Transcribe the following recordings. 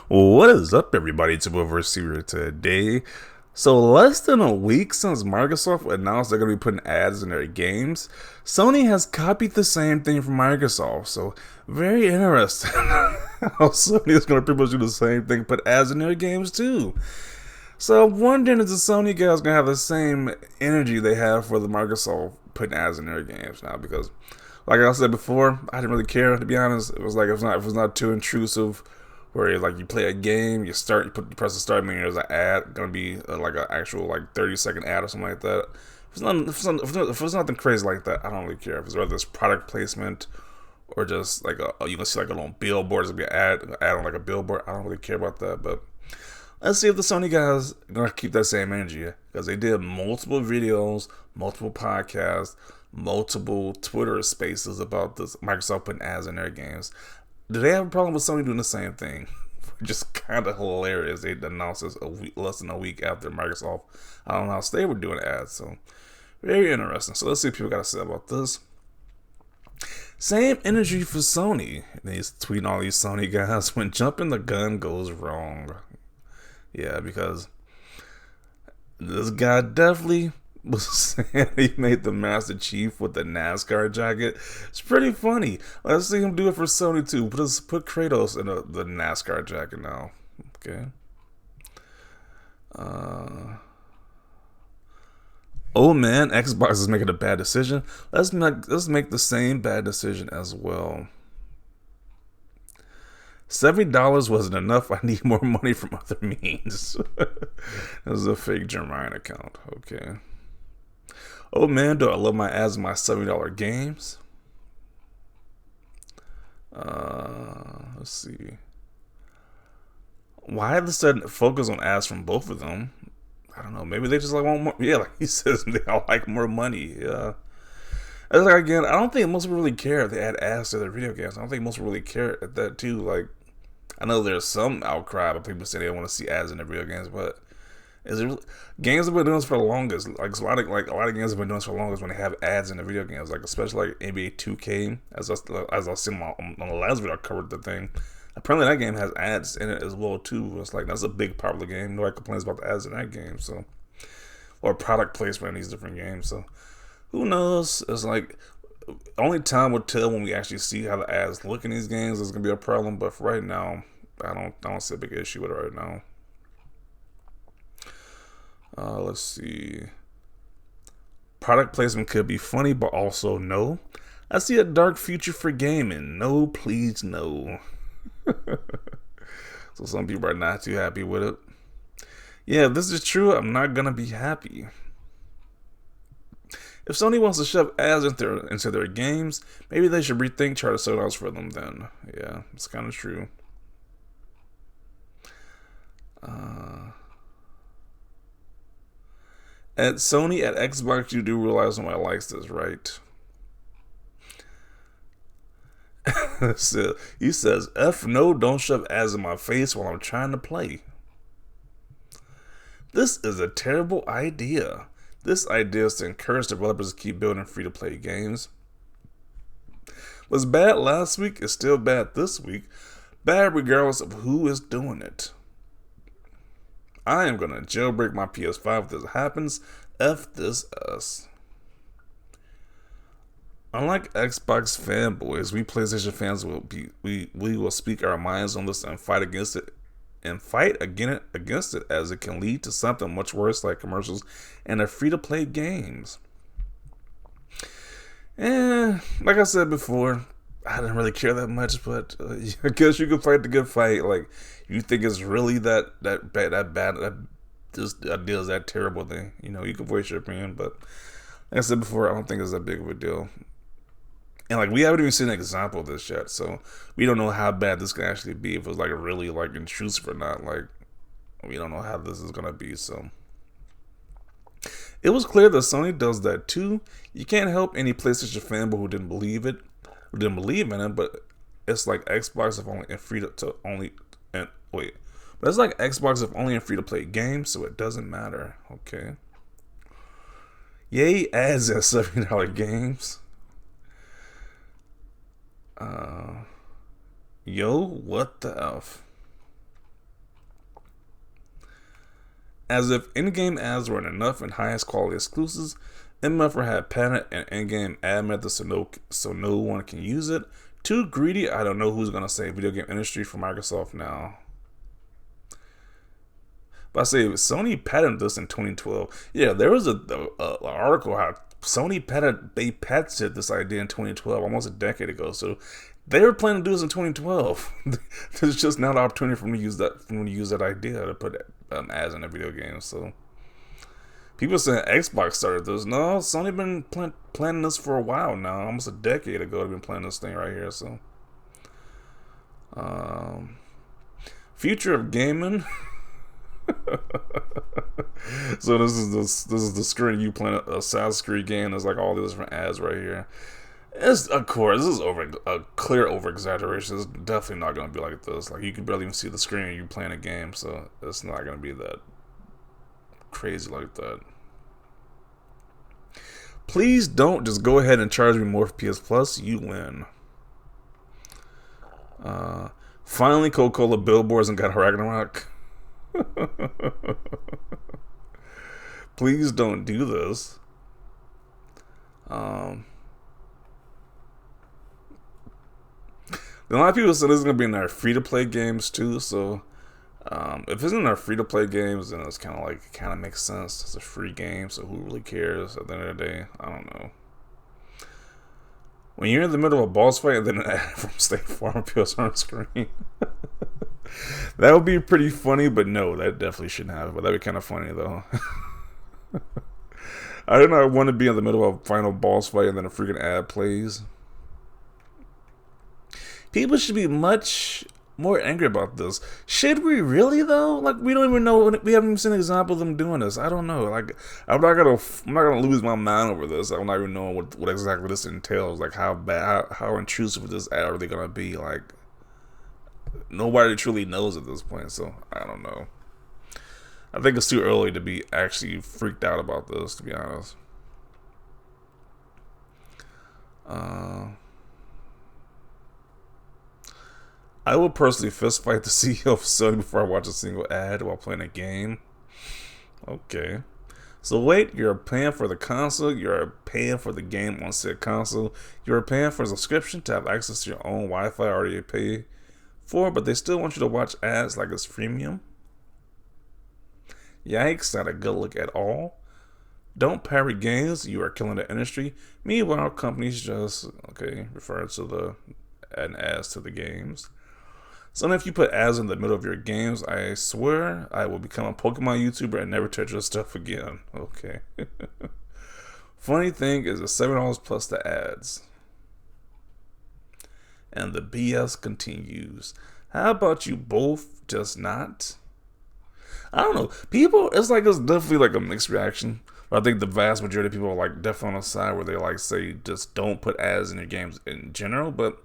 What is up, everybody? It's Overseer today. So, less than a week since Microsoft announced they're going to be putting ads in their games, Sony has copied the same thing from Microsoft. So, very interesting how Sony is going to pretty much do the same thing, put ads in their games too. So, I'm wondering if the Sony guys going to have the same energy they have for the Microsoft putting ads in their games now, because like I said before, I didn't really care, to be honest. It was like if it was not too intrusive, where like you play a game, you press the start menu, there's an ad gonna be like an actual like 30-second ad or something like that. If it's nothing crazy like that, I don't really care. If it's whether it's product placement or just like you can see like a little billboard, there's gonna be an ad on like a billboard. I don't really care about that, but let's see if the Sony guys are gonna keep that same energy, because they did multiple videos, multiple podcasts, multiple Twitter spaces about this Microsoft putting ads in their games. Do they have a problem with Sony doing the same thing? Just kind of hilarious. They announced this less than a week after Microsoft announced they were doing ads. So very interesting. So let's see what people got to say about this. Same energy for Sony. And he's tweeting all these Sony guys when jumping the gun goes wrong. Yeah, because this guy definitely was saying he made the Master Chief with the NASCAR jacket. It's pretty funny. Let's see him do it for Sony too. Put Kratos in the NASCAR jacket now. Okay. Oh man, Xbox is making a bad decision. Let's make the same bad decision as well. $70 wasn't enough. I need more money from other means. This is a fake German account. Okay. Oh man, do I love my ads in my $70 games? Let's see. Why have they said focus on ads from both of them? I don't know. Maybe they just like want more. Yeah, like he says, they all like more money. Yeah. It's like, again, I don't think most people really care if they add ads to their video games. I don't think most people really care at that too. Like, I know there's some outcry about people saying they don't want to see ads in their video games, but is it really? Games have been doing this for the longest. Like a lot of games have been doing this for the longest when they have ads in the video games. Like especially like NBA 2K, as I seen on the last video I covered the thing. Apparently that game has ads in it as well too. It's like that's a big part of the game. Nobody complains about the ads in that game. So, or product placement in these different games. So who knows? It's like only time will tell when we actually see how the ads look in these games. It's gonna be a problem. But for right now, I don't see a big issue with it right now. Let's see. Product placement could be funny, but also no. I see a dark future for gaming. No, please, no. So some people are not too happy with it. Yeah, if this is true, I'm not gonna be happy. If Sony wants to shove ads into their games, maybe they should rethink charter sales for them then. Yeah, it's kind of true. At Sony, at Xbox, you do realize nobody likes this, right? So, he says, F no, don't shove ads in my face while I'm trying to play. This is a terrible idea. This idea is to encourage developers to keep building free-to-play games. Was bad last week, is still bad this week. Bad regardless of who is doing it. I am going to jailbreak my PS5 if this happens. F this us. Unlike Xbox fanboys, we PlayStation fans we will speak our minds on this and fight against it, as it can lead to something much worse like commercials and a free-to-play games. And like I said before, I didn't really care that much, but I guess you can fight the good fight. Like, you think it's really that bad, that this idea is that terrible thing, you can voice your opinion, but like I said before, I don't think it's that big of a deal. And like we haven't even seen an example of this yet, so we don't know how bad this can actually be. If it's like really like intrusive or not, like we don't know how this is gonna be. So it was clear that Sony does that too. You can't help any PlayStation fanboy who didn't believe in it, but it's like Xbox if only in free to only and wait, but it's like Xbox if only in free to play games, so it doesn't matter. Okay. Yay, ads at $70 games. Yo, what the F? As if in-game ads weren't enough and highest quality exclusives, MFR had patent and in-game ad methods so no one can use it. Too greedy? I don't know who's gonna say video game industry for Microsoft now. But I say Sony patented this in 2012. Yeah, there was a article how Sony patented this idea in 2012, almost a decade ago. So they were planning to do this in 2012. There's just now the opportunity for me to use that idea to put ads in a video game. So people saying Xbox started this. No, Sony been planning this for a while now. Almost a decade ago, they've been planning this thing right here. So, future of gaming. So this is the screen you playing a Assassin's Creed game. There's like all these different ads right here. It's, of course, this is a clear over exaggeration. It's definitely not going to be like this. Like, you can barely even see the screen when you playing a game, so it's not going to be that crazy like that. Please don't just go ahead and charge me more for PS Plus. You win. Finally, Coca-Cola billboards and got Ragnarok. Please don't do this. A lot of people said this is going to be in our free-to-play games too, so if it's in our free-to-play games, then it's kind of makes sense. It's a free game, so who really cares at the end of the day? I don't know. When you're in the middle of a boss fight and then an ad from State Farm appears on the screen, that would be pretty funny, but no, that definitely shouldn't happen. But that'd be kind of funny, though. I do not want to be in the middle of a final boss fight and then a freaking ad plays. People should be much more angry about this. Should we really, though? Like, we don't even know. We haven't even seen an example of them doing this. I don't know. Like, I'm not gonna lose my mind over this. I'm not even knowing what exactly this entails. Like, how bad, how intrusive of this ad are they gonna be? Like, nobody truly knows at this point. So I don't know. I think it's too early to be actually freaked out about this, to be honest. I will personally fistfight the CEO of Sony before I watch a single ad while playing a game. Okay. So wait, you're paying for the console, you're paying for the game on said console, you're paying for a subscription to have access to your own Wi-Fi already paid for, but they still want you to watch ads like it's freemium? Yikes, not a good look at all. Don't pirate games, you are killing the industry. Meanwhile, companies just, refer to the ads to the games. So if you put ads in the middle of your games, I swear I will become a Pokemon YouTuber and never touch your stuff again. Okay. Funny thing is it's $7 plus the ads. And the BS continues. How about you both just not? I don't know. People, it's definitely like a mixed reaction. But I think the vast majority of people are like definitely on the side where they like say just don't put ads in your games in general. But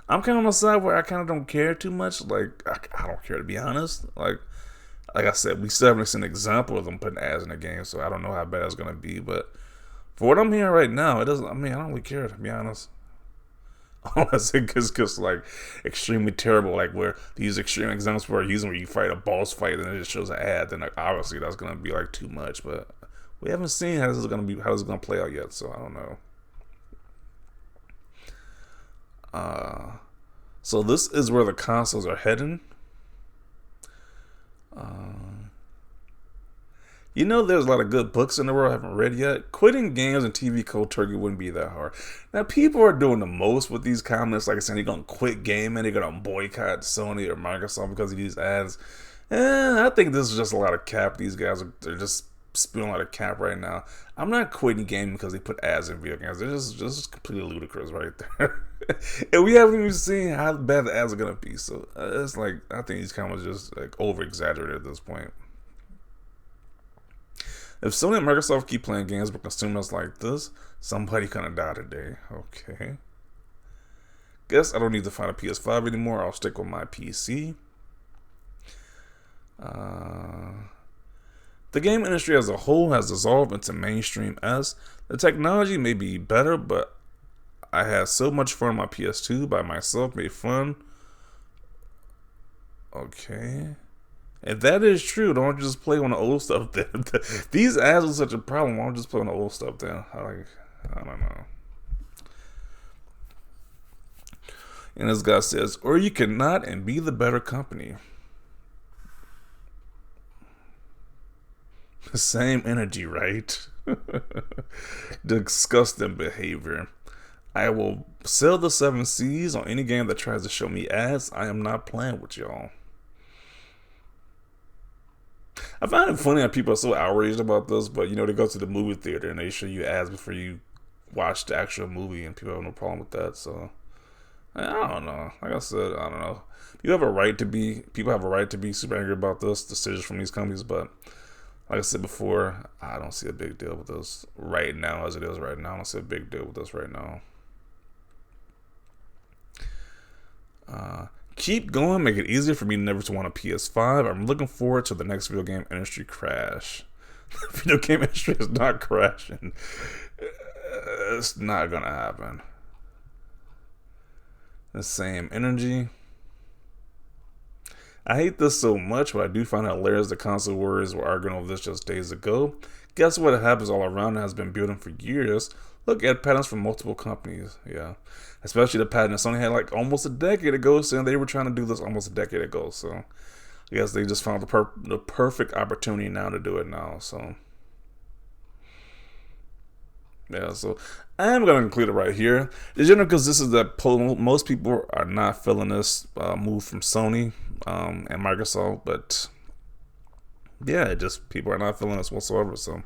I'm kind of on the side where I kind of don't care too much. Like, I don't care, to be honest. Like I said, we still haven't seen an example of them putting ads in the game, so I don't know how bad it's going to be. But for what I'm hearing right now, it doesn't, I don't really care, to be honest. Unless it gets like extremely terrible, like where these extreme examples we're using where you fight a boss fight and it just shows an ad, then like, obviously that's going to be like too much. But we haven't seen how this is going to play out yet, so I don't know. So this is where the consoles are heading. There's a lot of good books in the world I haven't read yet. Quitting games and TV cold turkey wouldn't be that hard. Now, people are doing the most with these comments, like saying they're going to quit gaming, they're going to boycott Sony or Microsoft because of these ads. I think this is just a lot of cap. These guys they're just spewing a lot of cap right now. I'm not quitting gaming because they put ads in video games. They're just completely ludicrous right there. And we haven't even seen how bad the ads are going to be. So it's like, I think these comments are just like over exaggerated at this point. If Sony and Microsoft keep playing games but consuming us like this, somebody gonna die today. Okay. Guess I don't need to find a PS5 anymore. I'll stick with my PC. The game industry as a whole has dissolved into mainstream S. The technology may be better, but I had so much fun on my PS2 by myself, made fun. Okay. If that is true, don't just play on the old stuff then. These ads are such a problem. Why don't just play on the old stuff then? I don't know. And this guy says, or you cannot and be the better company. The same energy, right? Disgusting behavior. I will sell the 7 Cs on any game that tries to show me ads. I am not playing with y'all. I find it funny that people are so outraged about this, but they go to the movie theater and they show you ads before you watch the actual movie, and people have no problem with that. So I don't know. Like I said, I don't know. People have a right to be super angry about this decisions from these companies, but like I said before, I don't see a big deal with this right now as it is right now. I don't see a big deal with this right now. Keep going, make it easier for me never to want a PS5. I'm looking forward to the next video game industry crash. Video game industry is not crashing. It's not gonna happen. The same energy. I hate this so much, but I do find it hilarious the console warriors were arguing over this just days ago. Guess what happens all around it has been building for years. Look at patents from multiple companies. Yeah. Especially the patent Sony had like almost a decade ago, saying they were trying to do this almost a decade ago. So I guess they just found the perfect opportunity now to do it now. So yeah, so I'm going to conclude it right here. In general, because this is that most people are not feeling this move from Sony and Microsoft, but yeah, just people are not feeling this whatsoever. So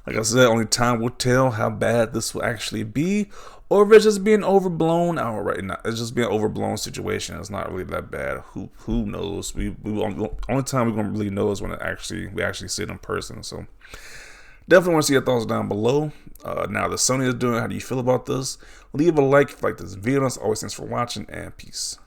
like I said, only time will tell how bad this will actually be, or if it's just being overblown out right now. It's just being an overblown situation. It's not really that bad. Who knows? Only time we're gonna really know is when we actually see it in person. So definitely want to see your thoughts down below. Now that Sony is doing, how do you feel about this? Leave a like if you like this video. As always, thanks for watching, and peace.